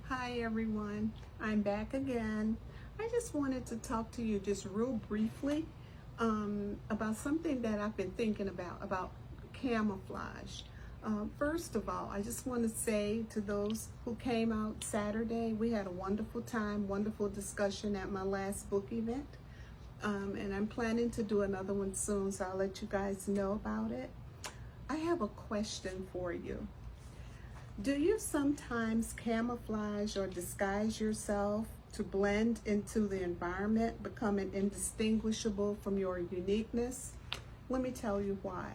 Hi everyone, I'm back again. I just wanted to talk to you just real briefly about something that I've been thinking about camouflage. First of all, I just want to say to those who came out Saturday, we had a wonderful time, wonderful discussion at my last book event. And I'm planning to do another one soon, so I'll let you guys know about it. I have a question for you. Do you sometimes camouflage or disguise yourself to blend into the environment, becoming indistinguishable from your uniqueness? Let me tell you why.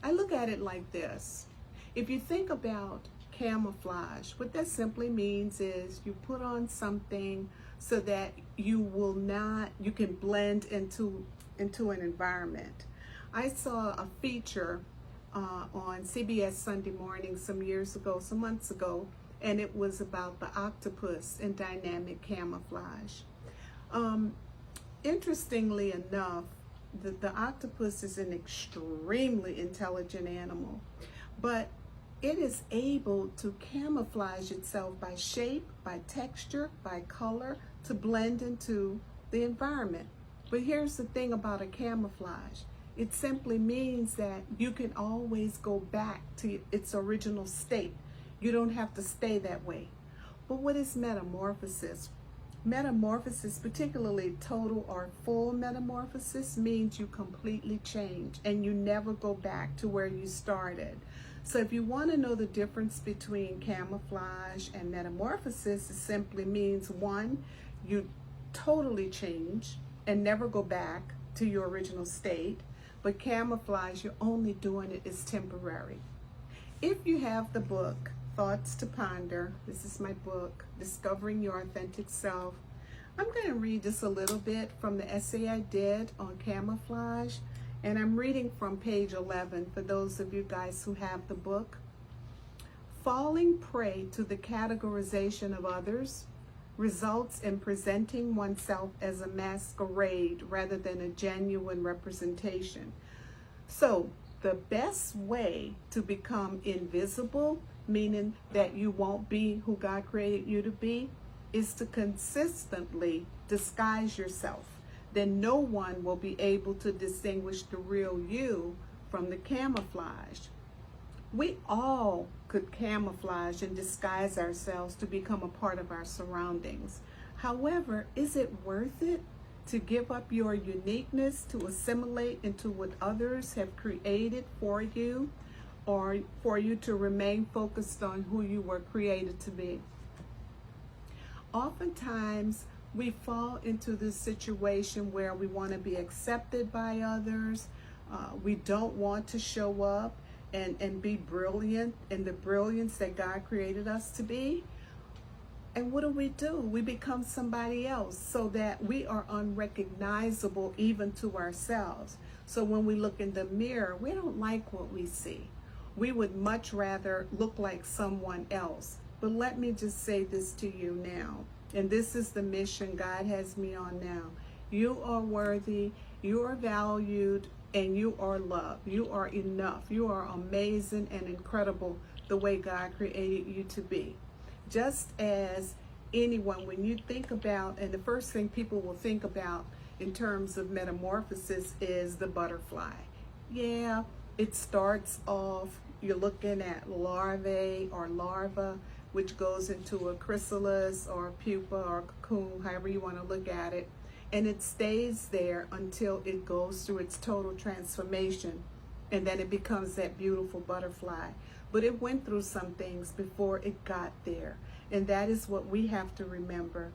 I look at it like this. If you think about camouflage, what that simply means is you put on something so that you can blend into an environment. I saw a feature on CBS Sunday Morning some months ago, and it was about the octopus and dynamic camouflage. Interestingly enough, the octopus is an extremely intelligent animal, but it is able to camouflage itself by shape, by texture, by color, to blend into the environment. But here's the thing about a camouflage. It simply means that you can always go back to its original state. You don't have to stay that way. But what is metamorphosis? Metamorphosis, particularly total or full metamorphosis, means you completely change and you never go back to where you started. So if you want to know the difference between camouflage and metamorphosis, it simply means one, you totally change and never go back to your original state. But camouflage, you're only doing it as temporary. If you have the book, Thoughts to Ponder, this is my book, Discovering Your Authentic Self. I'm going to read just a little bit from the essay I did on camouflage, and I'm reading from page 11 for those of you guys who have the book. Falling prey to the categorization of others results in presenting oneself as a masquerade rather than a genuine representation. So the best way to become invisible, meaning that you won't be who God created you to be, is to consistently disguise yourself. Then no one will be able to distinguish the real you from the camouflage. We all could camouflage and disguise ourselves to become a part of our surroundings. However, is it worth it to give up your uniqueness to assimilate into what others have created for you, or for you to remain focused on who you were created to be? Oftentimes, we fall into this situation where we want to be accepted by others. We don't want to show up and be brilliant in the brilliance that God created us to be. And what do? We become somebody else so that we are unrecognizable even to ourselves. So when we look in the mirror, we don't like what we see. We would much rather look like someone else. But let me just say this to you now, and this is the mission God has me on now. You are worthy, you are valued, and you are loved. You are enough. You are amazing and incredible the way God created you to be. Just as anyone, when you think about, and the first thing people will think about in terms of metamorphosis is the butterfly. Yeah, it starts off, you're looking at larvae or larva, which goes into a chrysalis or a pupa or a cocoon, however you want to look at it. And it stays there until it goes through its total transformation, and then it becomes that beautiful butterfly. But it went through some things before it got there, and that is what we have to remember.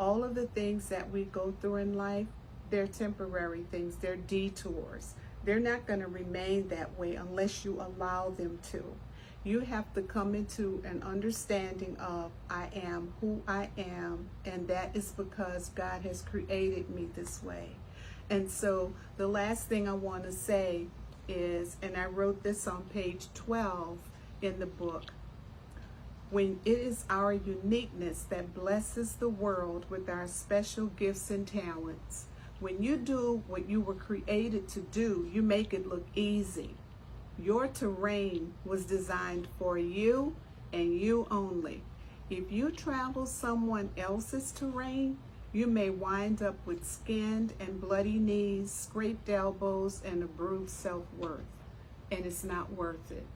All of the things that we go through in life, they're temporary things, they're detours. They're not going to remain that way unless you allow them to. You have to come into an understanding of, I am who I am, and that is because God has created me this way. And so the last thing I want to say is, and I wrote this on page 12 in the book, when it is our uniqueness that blesses the world with our special gifts and talents. When you do what you were created to do, you make it look easy. Your terrain was designed for you and you only. If you travel someone else's terrain, you may wind up with skinned and bloody knees, scraped elbows, and a bruised self-worth. And it's not worth it.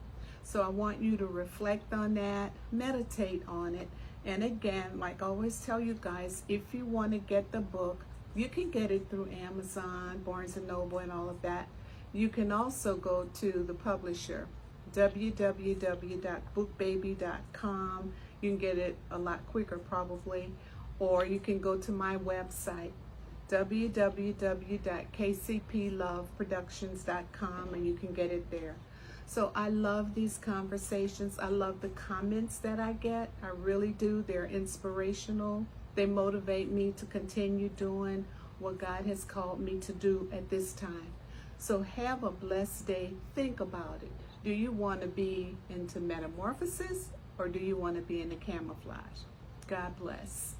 So I want you to reflect on that, meditate on it. And again, like I always tell you guys, if you want to get the book, you can get it through Amazon, Barnes & Noble, and all of that. You can also go to the publisher, www.bookbaby.com. You can get it a lot quicker probably. Or you can go to my website, www.kcploveproductions.com, and you can get it there. So I love these conversations. I love the comments that I get. I really do. They're inspirational. They motivate me to continue doing what God has called me to do at this time. So have a blessed day. Think about it. Do you want to be into metamorphosis, or do you want to be into camouflage? God bless.